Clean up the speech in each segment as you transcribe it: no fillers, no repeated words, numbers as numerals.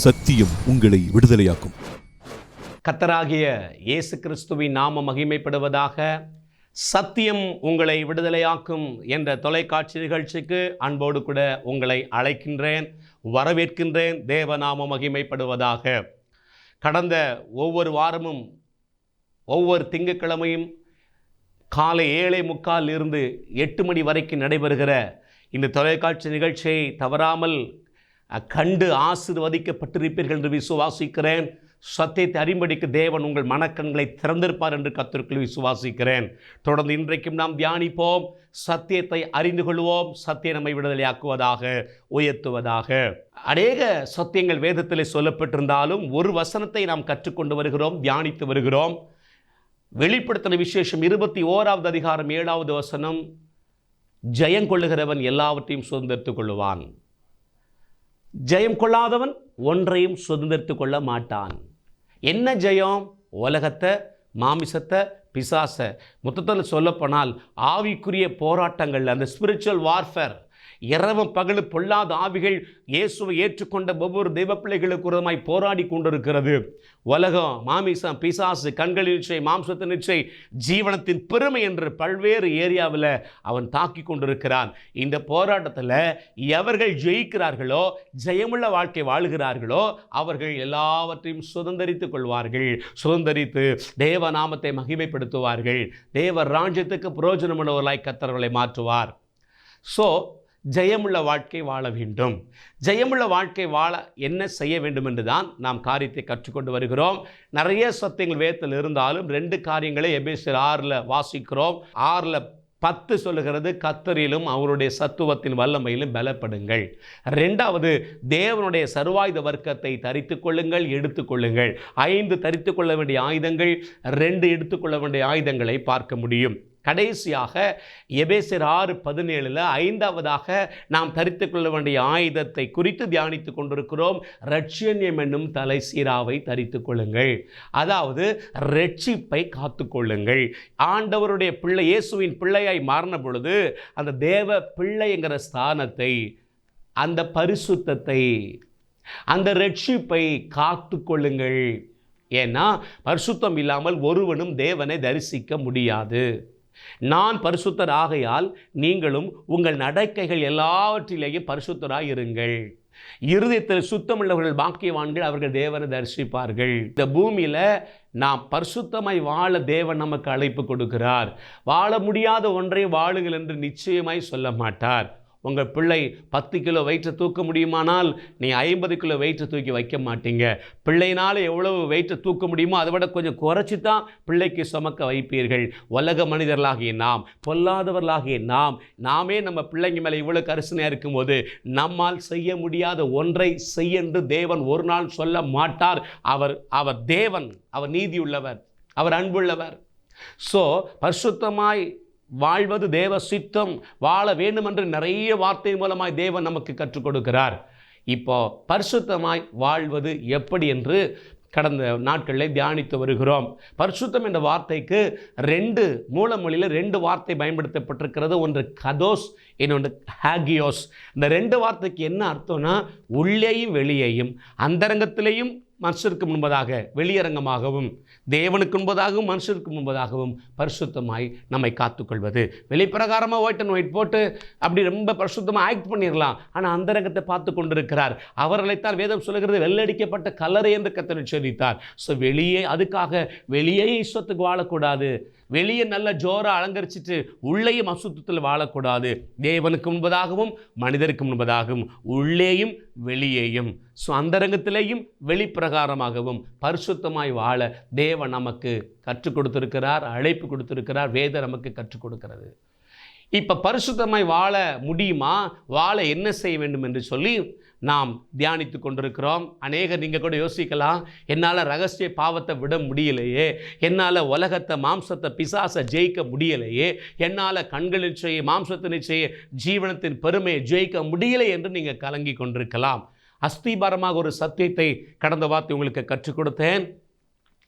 சத்தியம் உங்களை விடுதலையாக்கும். கர்த்தராகிய இயேசு கிறிஸ்துவின் நாமம் மகிமைப்படுவதாக. சத்தியம் உங்களை விடுதலையாக்கும் என்ற தொலைக்காட்சி நிகழ்ச்சிக்கு அன்போடு கூட உங்களை அழைக்கின்றேன், வரவேற்கின்றேன். தேவநாமம் மகிமைப்படுவதாக. கடந்த ஒவ்வொரு வாரமும் ஒவ்வொரு திங்கட்கிழமையும் காலை 7:45 இருந்து 8 மணி வரைக்கும் நடைபெறுகிற இந்த தொலைக்காட்சி நிகழ்ச்சியை தவறாமல் கண்டு ஆசீர்வதிக்கப்பட்டிருப்பீர்கள் என்று விசுவாசிக்கிறேன். சத்தியத்தை அறிம்படிக்கு தேவன் உங்கள் மனக்கண்களை திறந்திருப்பார் என்று கர்த்தருக்குள் விசுவாசிக்கிறேன். தொடர்ந்து இன்றைக்கும் நாம் தியானிப்போம், சத்தியத்தை அறிந்து கொள்வோம். சத்தியம் நம்மை விடுதலையாக்குவதாக, உயர்த்துவதாக. அநேக சத்தியங்கள் வேதத்தில் சொல்லப்பட்டிருந்தாலும் ஒரு வசனத்தை நாம் கற்றுக்கொண்டு வருகிறோம், தியானித்து வருகிறோம். வெளிப்படுத்தின விசேஷம் 21வது அதிகாரம் 7வது வசனம், ஜெயம் கொள்ளுகிறவன் எல்லாவற்றையும் சுதந்திரித்துக் கொள்ளுவான், ஜெயம் கொள்ளாதவன் ஒன்றையும் சுதந்திரித்துக் கொள்ள மாட்டான். என்ன ஜெயம்? உலகத்தை, மாமிசத்தை, பிசாசை. மொத்தத்தில் சொல்லப்போனால் ஆவிக்குரிய போராட்டங்கள், அந்த ஸ்பிரிச்சுவல் வார்ஃபேர், இரவும் பகலும் பொல்லாத ஆவிகள் இயேசுவை ஏற்றுக்கொண்ட ஒவ்வொரு தெய்வ பிள்ளைகளுக்கு விரோதமாய் போராடி கொண்டிருக்கிறது. உலகம், மாமிசம், பிசாசு, கண்களின் இச்சை, மாம்சத்தின் இச்சை, ஜீவனத்தின் பெருமை என்று பல்வேறு ஏரியாவில் அவன் தாக்கி கொண்டிருக்கிறான். இந்த போராட்டத்தில் எவர்கள் ஜெயிக்கிறார்களோ, ஜெயமுள்ள வாழ்க்கை வாழ்கிறார்களோ, அவர்கள் எல்லாவற்றையும் சுதந்திரித்துக் கொள்வார்கள். சுதந்திரித்து தேவ நாமத்தை மகிமைப்படுத்துவார்கள். தேவ ராஜ்யத்துக்கு பிரயோஜனமுள்ளவர்களாய் கர்த்தர்களை மாற்றுவார். ஸோ ஜெயமுள்ள வாழ்க்கை வாழ வேண்டும். ஜெயமுள்ள வாழ்க்கை வாழ என்ன செய்ய வேண்டும் என்று தான் நாம் காரியத்தை கற்றுக்கொண்டு வருகிறோம். நிறைய சத்தியங்கள் வேதத்தில் இருந்தாலும் 2 காரியங்களை எபேசியர் 6 வாசிக்கிறோம். 6:10 சொல்லுகிறது, கர்த்தரிலும் அவருடைய சத்துவத்தின் வல்லமையிலும் பலப்படுங்கள். 2வது, தேவனுடைய சர்வாயுத வர்க்கத்தை தரித்துக் கொள்ளுங்கள், எடுத்துக்கொள்ளுங்கள். 5 தரித்துக் கொள்ள வேண்டிய ஆயுதங்கள், 2 எடுத்துக்கொள்ள வேண்டிய ஆயுதங்களை பார்க்க முடியும். கடைசியாக எபேசியர் 6:17 5வதாக நாம் தரித்து கொள்ள வேண்டிய ஆயுதத்தை குறித்து தியானித்து கொண்டிருக்கிறோம். இரட்சண்யம் என்னும் தலை சீராவை தரித்து கொள்ளுங்கள். அதாவது இரட்சிப்பை காத்து கொள்ளுங்கள். ஆண்டவருடைய பிள்ளை, இயேசுவின் பிள்ளையாய் மாறின பொழுது அந்த தேவ பிள்ளைங்கிற ஸ்தானத்தை, அந்த பரிசுத்தத்தை, அந்த இரட்சிப்பை காத்து கொள்ளுங்கள். ஏன்னா பரிசுத்தம் இல்லாமல் ஒருவனும் தேவனை தரிசிக்க முடியாது. நான் பரிசுத்தர் ஆகையால் நீங்களும் உங்கள் நடக்கைகள் எல்லாவற்றிலேயும் பரிசுத்தராய் இருங்கள். இருதயத்தில் சுத்தமுள்ளவர்கள் பாக்கியவான்கள், அவர்கள் தேவனை தரிசிப்பார்கள். இந்த பூமியில் நாம் பரிசுத்தமாய் வாழ தேவன் நமக்கு அழைப்பு கொடுக்கிறார். வாழ முடியாத ஒன்றை வாழுங்கள் என்று நிச்சயமாய் சொல்ல மாட்டார். உங்கள் பிள்ளை 10 கிலோ வெயிட்டை தூக்க முடியுமானால் நீ 50 கிலோ வெயிட்டை தூக்கி வைக்க மாட்டீங்க. பிள்ளையினால் எவ்வளவு வெயிட்டை தூக்க முடியுமோ அதை விட கொஞ்சம் குறைச்சி தான் பிள்ளைக்கு சுமக்க வைப்பீர்கள். உலக மனிதர்களாகிய நாம், பொல்லாதவர்களாகிய நாமே நம்ம பிள்ளைங்க மேலே இவ்வளோ கரிசனையாக இருக்கும்போது நம்மால் செய்ய முடியாத ஒன்றை செய்யென்று தேவன் ஒரு நாள் சொல்ல மாட்டார். அவர் தேவன், அவர் நீதியுள்ளவர், அவர் அன்புள்ளவர். ஸோ பரிசுத்தமாய் வாழ்வது தேவ சித்தம். வாழ வேண்டும் என்று நிறைய வார்த்தை மூலமாய் தேவன் நமக்கு கற்றுக் கொடுக்கிறார். இப்போ பரிசுத்தமாய் வாழ்வது எப்படி என்று கடந்த நாட்களில் தியானித்து வருகிறோம். பரிசுத்தம் என்ற வார்த்தைக்கு 2 மூலமொழியில் 2 வார்த்தை பயன்படுத்தப்பட்டிருக்கிறது. ஒன்று கதோஸ், இன்னொன்று ஹாகியோஸ். இந்த 2 வார்த்தைக்கு என்ன அர்த்தம்னா, உள்ளேயும் வெளியேயும், அந்தரங்கத்திலேயும் மனுஷருக்கு முன்பதாக, வெளியரங்கமாகவும், தேவனுக்கு முன்பதாகவும் மனுஷருக்கு முன்பதாகவும் பரிசுத்தமாய் நம்மை காத்துக்கொள்வது. வெளிப்பிரகாரமாக ஒயிட் அண்ட் ஒயிட் போட்டு அப்படி ரொம்ப பரிசுத்தமாக ஆக்ட் பண்ணிடலாம். ஆனால் அந்தரங்கத்தை பார்த்து கொண்டிருக்கிறார். அவர்களைத்தான் வேதம் சொல்லுகிறது, வெள்ளடிக்கப்பட்ட கல்லறை என்று கர்த்தர் சொல்லித்தார். ஸோ அதுக்காக வெளியே இஷ்டத்துக்கு வாழக்கூடாது. வெளியே நல்ல ஜோரா அலங்கரிச்சிட்டு உள்ளேயும் அசுத்தத்தில் வாழக்கூடாது. தேவனுக்கு முன்பதாகவும் மனிதருக்கு முன்பதாகவும், உள்ளேயும் வெளியேயும், ஸோ அந்தரங்கத்திலேயும் வெளிப்பிரகாரமாகவும் பரிசுத்தமாய் வாழ தேவன் நமக்கு கற்றுக் கொடுத்திருக்கிறார், அழைப்பு கொடுத்திருக்கிறார். வேதம் நமக்கு கற்றுக் கொடுக்கிறது. இப்போ பரிசுத்தமாய் வாழ முடியுமா, வாழ என்ன செய்ய வேண்டும் என்று சொல்லி நாம் தியானித்து கொண்டிருக்கிறோம். அநேகர் நீங்கள் கூட யோசிக்கலாம், என்னால் ரகசிய பாவத்தை விட முடியலையே, என்னால் உலகத்தை, மாம்சத்தை, பிசாசை ஜெயிக்க முடியலையே, என்னால் கண்களின் செய்ய, மாம்சத்தினை செய்ய, ஜீவனத்தின் பெருமையை ஜெயிக்க முடியலை என்று நீங்கள் கலங்கி கொண்டிருக்கலாம். அஸ்திபாரமாக ஒரு சத்தியத்தை கடந்த வார்த்தை உங்களுக்கு கற்றுக் கொடுத்தேன்.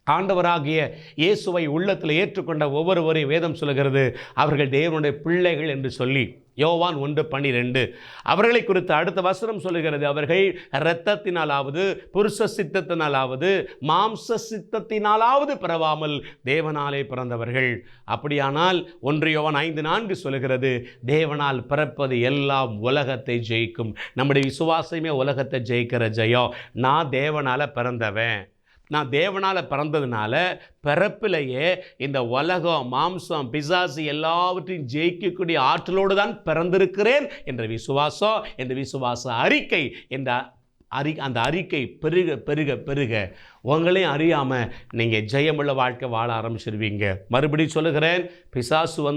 ஆண்டவராகிய இயேசுவை உள்ளத்தில் ஏற்றுக்கொண்ட ஒவ்வொருவரையும் வேதம் சொல்கிறது அவர்கள் தேவனுடைய பிள்ளைகள் என்று சொல்லி. யோவான் 1:12. அவர்களை குறித்து அடுத்த வசனம் சொல்லுகிறது, அவர்கள் இரத்தத்தினாலாவது புருஷ சித்தத்தினாலாவது மாம்ச சித்தத்தினாலாவது பிறவாமல் தேவனாலே பிறந்தவர்கள். அப்படியானால் 1 யோவான் 5:4 சொல்லுகிறது, தேவனால் பிறப்பது எல்லாம் உலகத்தை ஜெயிக்கும். நம்முடைய விசுவாசமே உலகத்தை ஜெயிக்கிற ஜெயம். நான் தேவனால் பிறந்தவன், நான் தேவனால் பிறந்ததுனால பிறப்பிலேயே இந்த உலகம் மாம்சம் பிசாசு எல்லாவற்றையும் ஜெயிக்கக்கூடிய ஆற்றலோடு தான் பிறந்திருக்கிறேன் என்ற விசுவாசம், என்ற விசுவாச அறிக்கை, அந்த அறிக்கை பெருக பெருக பெருக உங்களையும் அறியாமல் நீங்கள் ஜெயமுள்ள வாழ்க்கை வாழ ஆரம்பிச்சிருவீங்க. மறுபடியும் சொல்லுகிறேன், பிசாசு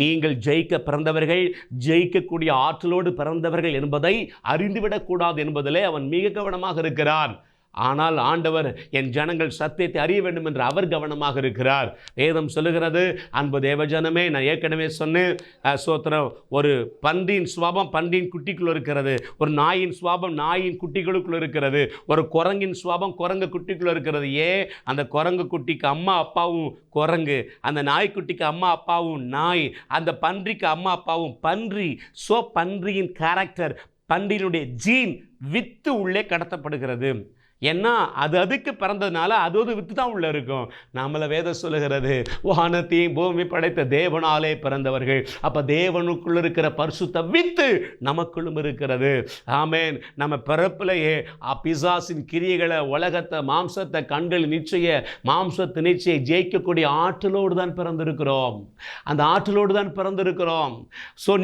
நீங்கள் ஜெயிக்க பிறந்தவர்கள், ஜெயிக்கக்கூடிய ஆற்றலோடு பிறந்தவர்கள் என்பதை அறிந்துவிடக்கூடாது என்பதிலே அவன் மிக கவனமாக இருக்கிறான். ஆனால் ஆண்டவர் என் ஜனங்கள் சத்தியத்தை அறிய வேண்டும் என்று அவர் கவனமாக இருக்கிறார். வேதம் சொல்லுகிறது, அன்பு தேவஜனமே, நான் ஏற்கனவே சொன்னேன், சோத்திரம், ஒரு பன்றியின் சுவாபம் பன்றியின் குட்டிக்குள் இருக்கிறது, ஒரு நாயின் சுவாபம் நாயின் குட்டிகளுக்குள் இருக்கிறது, ஒரு குரங்கின் சுவாபம் குரங்கு குட்டிக்குள் இருக்கிறது. அந்த குரங்கு குட்டிக்கு அம்மா அப்பாவும் குரங்கு, அந்த நாய்க்குட்டிக்கு அம்மா அப்பாவும் நாய், அந்த பன்றிக்கு அம்மா அப்பாவும் பன்றி. பன்றியின் கேரக்டர், பன்றியினுடைய ஜீன் வித்து உள்ளே கடத்தப்படுகிறது. ஏன்னா அதுக்கு பிறந்ததுனால அது வித்து தான் உள்ளே இருக்கும். நம்மளை வேதம் சொல்லுகிறது, வானத்தையும் பூமி படைத்த தேவனாலே பிறந்தவர்கள். அப்போ தேவனுக்குள் இருக்கிற பரிசுத்த வித்து நமக்குள்ளும் இருக்கிறது. ஆமேன். நம்ம பிறப்பிலேயே பிசாசின் கிரியைகளை, உலகத்தை, மாம்சத்தை, கண்கள் நிச்சய மாம்சத்து நிச்சயை ஜெயிக்கக்கூடிய ஆற்றலோடு தான் பிறந்திருக்கிறோம். அந்த ஆற்றலோடு தான் பிறந்திருக்கிறோம்.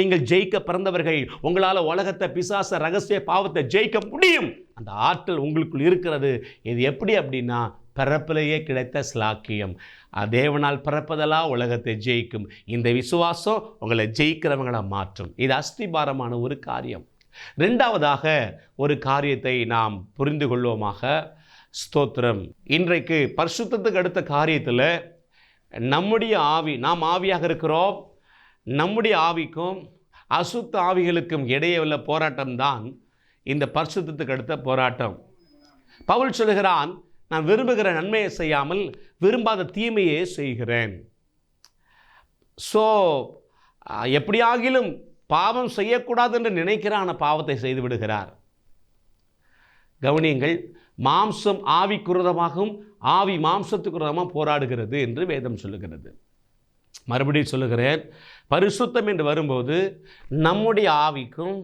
நீங்கள் ஜெயிக்க பிறந்தவர்கள். உங்களால் உலகத்தை, பிசாச, ரகசிய பாவத்தை ஜெயிக்க முடியும். அந்த ஆற்றல் உங்களுக்குள் இருக்கிறது. இது எப்படி அப்படின்னா, பிறப்பிலேயே கிடைத்த ஸ்லாக்கியம். தேவனால் பிறப்பதெல்லாம் உலகத்தை ஜெயிக்கும். இந்த விசுவாசம் உங்களை ஜெயிக்கிறவங்களை மாற்றும். இது அஸ்திபாரமான ஒரு காரியம். ரெண்டாவதாக ஒரு காரியத்தை நாம் புரிந்து கொள்வோமாக. ஸ்தோத்திரம். இன்றைக்கு பரிசுத்தத்துக்கு அடுத்த காரியத்தில் நம்முடைய ஆவி, நாம் ஆவியாக இருக்கிறோம், நம்முடைய ஆவிக்கும் அசுத்த ஆவிகளுக்கும் இடையே உள்ள போராட்டம்தான் இந்த பரிசுத்தத்துக்கு அடுத்த போராட்டம். பவுல் சொல்லுகிறான், நான் விரும்புகிற நன்மையை செய்யாமல் விரும்பாத தீமையே செய்கிறேன். எப்படியாகிலும் பாவம் செய்யக்கூடாது என்று நினைக்கிறான பாவத்தை செய்து விடுகிறார். கவனியங்கள், மாம்சம் ஆவிக்குரதமாகவும் ஆவி மாம்சத்துக்குரதமாக போராடுகிறது என்று வேதம் சொல்லுகிறது. மறுபடியும் சொல்லுகிறேன், பரிசுத்தம் என்று வரும்போது நம்முடைய ஆவிக்கும்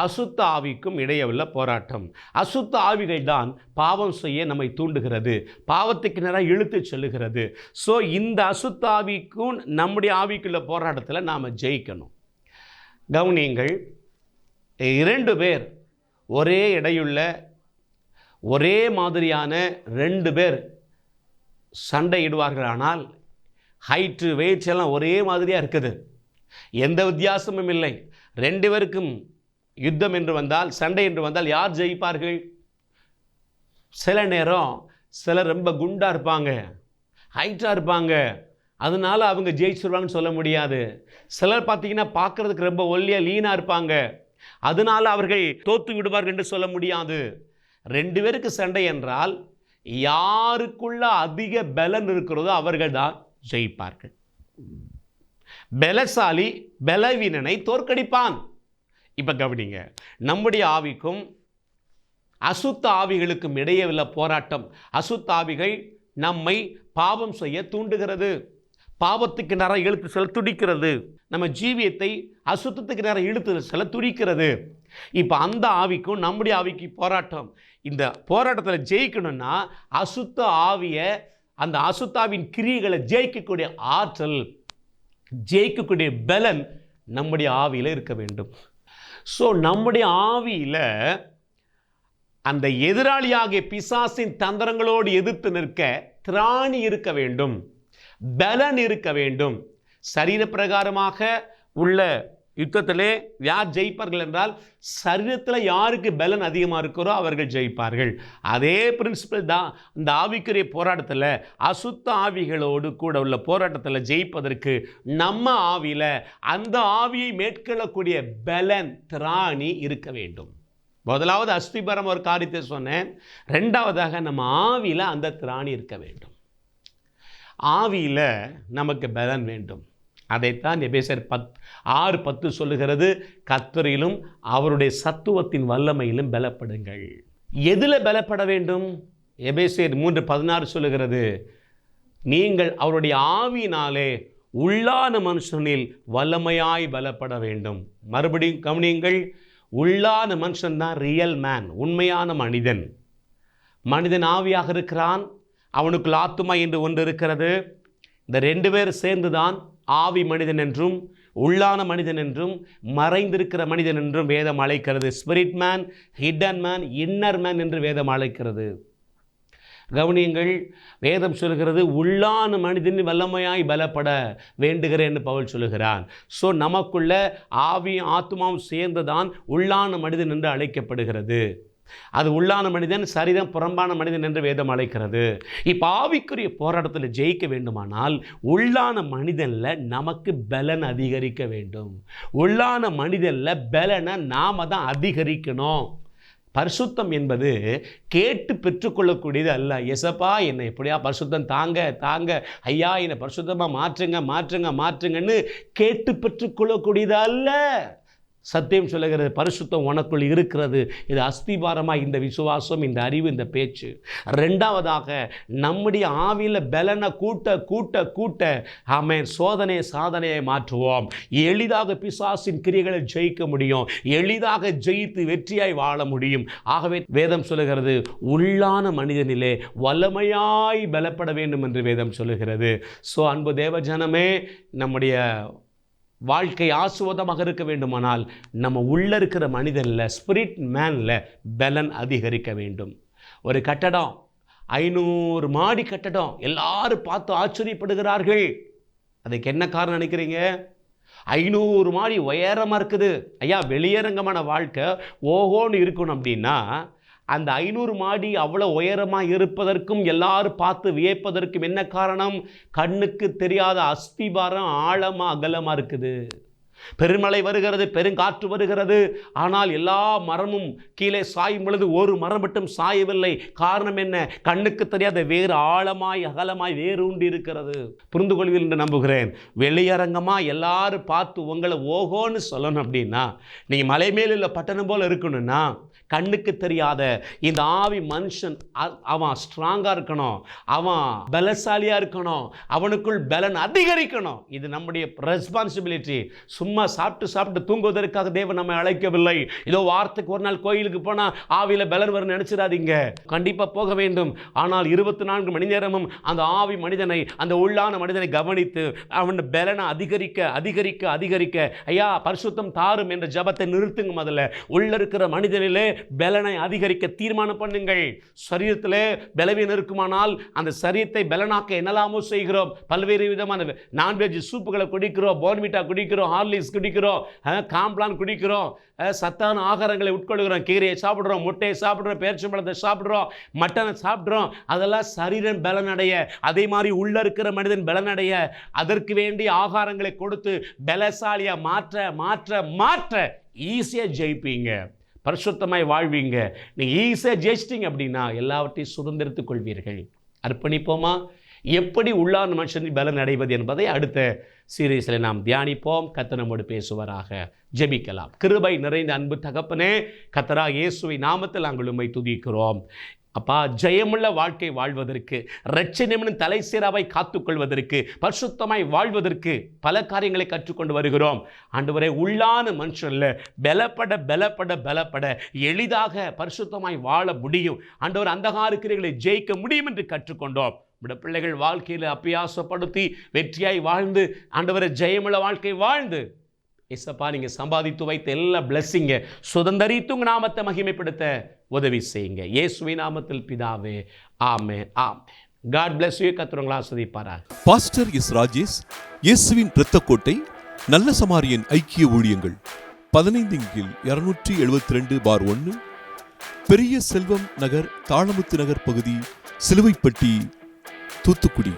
அசுத்த ஆவிக்கும் இடையே உள்ள போராட்டம். அசுத்த ஆவிகள் தான் பாவம் செய்ய நம்மை தூண்டுகிறது, பாவத்துக்கு நேராக இழுத்து செல்லுகிறது. இந்த அசுத்த ஆவிக்கும் நம்முடைய ஆவிக்குள்ள போராட்டத்தில் நாம் ஜெயிக்கணும். கவனியங்கள், 2 பேர் ஒரே எடையுள்ள ஒரே மாதிரியான 2 பேர் சண்டையிடுவார்கள். ஆனால் ஹைட்டு வெயிட்ஸ் எல்லாம் ஒரே மாதிரியாக இருக்குது, எந்த வித்தியாசமும் இல்லை. 2 பேருக்கும் யுத்தம் என்று வந்தால், சண்டை என்று வந்தால் யார் ஜெயிப்பார்கள்? சில நேரம் சிலர் ரொம்ப குண்டாக இருப்பாங்க, ஹைட்டாக இருப்பாங்க, அதனால அவங்க ஜெயிச்சிருவாங்கன்னு சொல்ல முடியாது. சிலர் பார்த்தீங்கன்னா பார்க்குறதுக்கு ரொம்ப ஒல்லியாக லீனாக இருப்பாங்க, அதனால அவர்கள் தோற்று விடுவார்கள் என்று சொல்ல முடியாது. 2 பேருக்கு சண்டை என்றால் யாருக்குள்ள அதிக பலன் இருக்கிறதோ அவர்கள் தான் ஜெயிப்பார்கள். பலசாலி பலவீனனை தோற்கடிப்பான். இப்போ கவனிங்க, நம்முடைய ஆவிக்கும் அசுத்த ஆவிகளுக்கும் இடையே உள்ள போராட்டம். அசுத்த ஆவிகள் நம்மை பாவம் செய்ய தூண்டுகிறது, பாவத்துக்கு நேரம் இழுத்து செல்ல துடிக்கிறது, நம்ம ஜீவியத்தை அசுத்தத்துக்கு நேரம் இழுத்து செல்ல துடிக்கிறது. இப்போ அந்த ஆவிக்கும் நம்முடைய ஆவிக்கு போராட்டம். இந்த போராட்டத்தில் ஜெயிக்கணும்னா அசுத்த ஆவியை, அந்த அசுத்தாவின் கிரியைகளை ஜெயிக்கக்கூடிய ஆற்றல், ஜெயிக்கக்கூடிய பலன் நம்முடைய ஆவியில் இருக்க வேண்டும். நம்முடைய ஆவியில் அந்த எதிராளியாகிய பிசாசின் தந்திரங்களோடு எதிர்த்து நிற்க திராணி இருக்க வேண்டும், பலன் இருக்க வேண்டும். சரீர பிரகாரமாக உள்ள யுத்தத்திலே யார் ஜெயிப்பார்கள் என்றால், சரீரத்தில் யாருக்கு பலன் அதிகமாக இருக்கிறோ அவர்கள் ஜெயிப்பார்கள். அதே பிரின்சிபல் தான் இந்த ஆவிக்குரிய போராட்டத்தில், அசுத்த ஆவிகளோடு கூட உள்ள போராட்டத்தில் ஜெயிப்பதற்கு நம்ம ஆவியில் அந்த ஆவியை மேற்கொள்ளக்கூடிய பலன் திராணி இருக்க வேண்டும். முதலாவது அஸ்திபரம் ஒரு காரியத்தை சொன்னேன். ரெண்டாவதாக நம்ம ஆவியில் அந்த திராணி இருக்க வேண்டும். ஆவியில் நமக்கு பலன் வேண்டும். அதைத்தான் எபேசியர் 6:10 சொல்லுகிறது, கர்த்தரிலும் அவருடைய சத்துவத்தின் வல்லமையிலும் பலப்படுங்கள். எதில் பலப்பட வேண்டும்? எபேசியர் 3:16 சொல்லுகிறது, நீங்கள் அவருடைய ஆவியினாலே உள்ளான மனுஷனில் வல்லமையாய் பலப்பட வேண்டும். மறுபடியும் கவனியுங்கள், உள்ளான மனுஷன் தான் ரியல் மேன், உண்மையான மனிதன். மனிதன் ஆவியாக இருக்கிறான், அவனுக்குள் ஆத்துமா என்று ஒன்று இருக்கிறது. இந்த 2 பேர் சேர்ந்து தான் ஆவி மனிதன் என்றும் உள்ளான மனிதன் என்றும் மறைந்திருக்கிற மனிதன் என்றும் வேதம் அழைக்கிறது. Spirit man, hidden man, inner man என்று வேதம் அழைக்கிறது. கவனியுங்கள், வேதம் சொல்கிறது உள்ளான மனிதன் வல்லமையாய் பலப்பட வேண்டுகிறேன் என்று பவுல் சொல்லுகிறான். ஸோ நமக்குள்ள ஆவியும் ஆத்மாவும் சேர்ந்துதான் உள்ளான மனிதன் என்று அழைக்கப்படுகிறது. அது உள்ளான மனிதன், சரீரம் புறம்பான மனிதன் என்று வேதம் அழைக்கிறது. இப்போ ஆவிக்குரிய போராட்டத்தில் ஜெயிக்க வேண்டுமானால் உள்ளான மனிதனில் நமக்கு பலன் அதிகரிக்க வேண்டும். உள்ளான மனிதனில் பலனை நாம தான் அதிகரிக்கணும். பரிசுத்தம் என்பது கேட்டு பெற்றுக்கொள்ளக்கூடியது அல்ல. எசப்பா என்னை எப்படியா பரிசுத்தம் தாங்க தாங்க, ஐயா என்னை பரிசுத்தமாக மாற்றுங்க மாற்றுங்க மாற்றுங்கன்னு கேட்டு பெற்றுக்கொள்ளக்கூடியது அல்ல. சத்தியம் சொல்லுகிறது, பரிசுத்தம் உனக்குள் இருக்கிறது. இது அஸ்திபாரமாக இந்த விசுவாசம், இந்த அறிவு, இந்த பேச்சு. 2வதாக நம்முடைய ஆவியில் பலனை கூட்ட கூட்ட கூட்ட ஆமென் சோதனை சாதனையை மாற்றுவோம். எளிதாக பிசாசின் கிரியைகளை ஜெயிக்க முடியும், எளிதாக ஜெயித்து வெற்றியாய் வாழ முடியும். ஆகவே வேதம் சொல்லுகிறது, உள்ளான மனிதனிலே வல்லமையாய் பலப்பட வேண்டும் என்று வேதம் சொல்லுகிறது. ஸோ அன்பு தேவஜனமே, நம்முடைய வாழ்க்கை ஆசுவாதமாக இருக்க வேண்டுமானால் நம்ம உள்ளே இருக்கிற மனிதனில், ஸ்பிரிட் மேனில் பலன் அதிகரிக்க வேண்டும். ஒரு கட்டடம் 500 மாடி கட்டடம், எல்லாரும் பார்த்து ஆச்சரியப்படுகிறார்கள். அதுக்கு என்ன காரணம் நினைக்கிறீங்க? 500 மாடி உயரமாக இருக்குது. ஐயா, வெளியரங்கமான வாழ்க்கை ஓஹோன்னு இருக்கணும் அப்படின்னா அந்த 500 மாடி அவ்வளோ உயரமாக இருப்பதற்கும் எல்லாரும் பார்த்து வியப்பதற்கும் என்ன காரணம்? கண்ணுக்கு தெரியாத அஸ்திபாரம் ஆழமாக அகலமாக இருக்குது. பெருமழை வருகிறது, பெருங்காற்று வருகிறது, ஆனால் எல்லா மரமும் கீழே சாயும் பொழுது ஒரு மரம் மட்டும் சாயவில்லை. காரணம் என்ன? கண்ணுக்கு தெரியாத வேறு ஆழமாய் அகலமாய் வேறு உண்டு இருக்கிறது. புரிந்து கொள்வீர்கள் என்று நம்புகிறேன். வெளியரங்கமாக எல்லாரும் பார்த்து உங்களை ஓஹோன்னு சொல்லணும் அப்படின்னா, நீங்கள் மலை மேல் உள்ள பட்டணம் போல் இருக்கணும்னா, கண்ணுக்கு தெரியாத இந்த ஆவி மனுஷன் அவன் ஸ்ட்ராங்காக இருக்கணும், அவன் பலசாலியாக இருக்கணும், அவனுக்குள் பலன் அதிகரிக்கணும். இது நம்முடைய ரெஸ்பான்சிபிலிட்டி. சும்மா சாப்பிட்டு தூங்குவதற்காக தேவன் நம்மை அழைக்கவில்லை. இதோ வாரத்துக்கு ஒரு நாள் கோயிலுக்கு போனால் ஆவியில் பலன் வரும்னு நினச்சிடாதீங்க. கண்டிப்பாக போக வேண்டும். ஆனால் 24 மணி நேரமும் அந்த ஆவி மனிதனை, அந்த உள்ளான மனிதனை கவனித்து அவன் பலனை அதிகரிக்க அதிகரிக்க அதிகரிக்க, ஐயா பரிசுத்தம் தாரும் என்ற ஜபத்தை நிறுத்துங்க. முதல்ல உள்ள இருக்கிற மனிதனிலே பலனை அதிகரிக்க தீர்மானம் பண்ணுங்கள். சரீரத்திலே பலவீனம் இருக்குமானால் அந்த சரீரத்தை பலனாக்க என்னலாமோ செய்கிறோம். பல்வேறு விதமான நான்வெஜ் சூப்புகளை குடிக்கிறோம், போர்ன்விட்டா குடிக்கிறோம், ஹார்லிக்ஸ் குடிக்கிறோம், காம்ப்ளான் குடிக்கிறோம், சத்தான ஆகாரங்களை உட்கொள்கிறோம், கீரையை சாப்பிட்றோம், முட்டையை சாப்பிட்றோம், பேரிச்சம்பழத்தை சாப்பிட்றோம், மட்டனை சாப்பிட்றோம். அதெல்லாம் சரீரம் பலனடைய, அதே மாதிரி உள்ள இருக்கிற மனிதன் பலனடைய அதற்கு வேண்டிய ஆகாரங்களை கொடுத்து பலசாலியாக மாற்ற மாற்ற மாற்ற ஈஸியாக ஜெயிப்பீங்க, பரிசுத்தமாய் வாழ்வீங்க. நீங்கள் ஈஸியாக ஜெயிச்சிட்டிங்க அப்படின்னா எல்லாவற்றையும் சுதந்திரத்துக் கொள்வீர்கள். அர்ப்பணிப்போமா? எப்படி உள்ளான மனுஷனின் பலன் அடைவது என்பதை அடுத்த சீரீஸில் நாம் தியானிப்போம். கர்த்தர் நம்மோடு பேசுவாராக. ஜெபிக்கலாம். கிருபை நிறைந்த அன்பு தகப்பனே, கர்த்தராகிய இயேசுவின் நாமத்தில் நாங்கள் உம்மை துதிக்கிறோம். அப்பா, ஜெயமுள்ள வாழ்க்கை வாழ்வதற்கு, இரட்சணியமின் தலை சீராவை காத்துக்கொள்வதற்கு, பரிசுத்தமாய் வாழ்வதற்கு பல காரியங்களை கற்றுக்கொண்டு வருகிறோம். ஆண்டவரே, உள்ளான மனுஷன்ல பலப்பட பலப்பட பலப்பட எளிதாக பரிசுத்தமாய் வாழ முடியும். ஆண்டவர், அந்தகார கிரியைகளை ஜெயிக்க முடியும் என்று கற்றுக்கொண்டோம். நம்முடைய பிள்ளைகள் வாழ்க்கையில் அபியாசப்படுத்தி வெற்றியாய் வாழ்ந்து, ஆண்டவரை ஜெயமுள்ள வாழ்க்கை வாழ்ந்து, ஏசப்பா நீங்கள் சம்பாதித்து வைத்த எல்லா பிளஸ்ஸிங்கை சுதந்தரித்து உங்கள் நாமத்தை மகிமைப்படுத்த உதவி செய்யுங்க. இயேசுவின் நாமத்தில் பிதாவே, ஆமென் ஆமென். God bless you. கர்த்தர் உங்களை ஆசீர்வதிப்பாராக. Pastor S. ராஜேஷ், இயேசுவின் இரத்தக்கோட்டை, நல்ல சமாரியன் ஐக்கிய ஊழியங்கள், 15/272/1, பெரிய செல்வம் நகர், தாளமுத்து நகர் பகுதி, சிலுவைப்பட்டி, தூத்துக்குடி.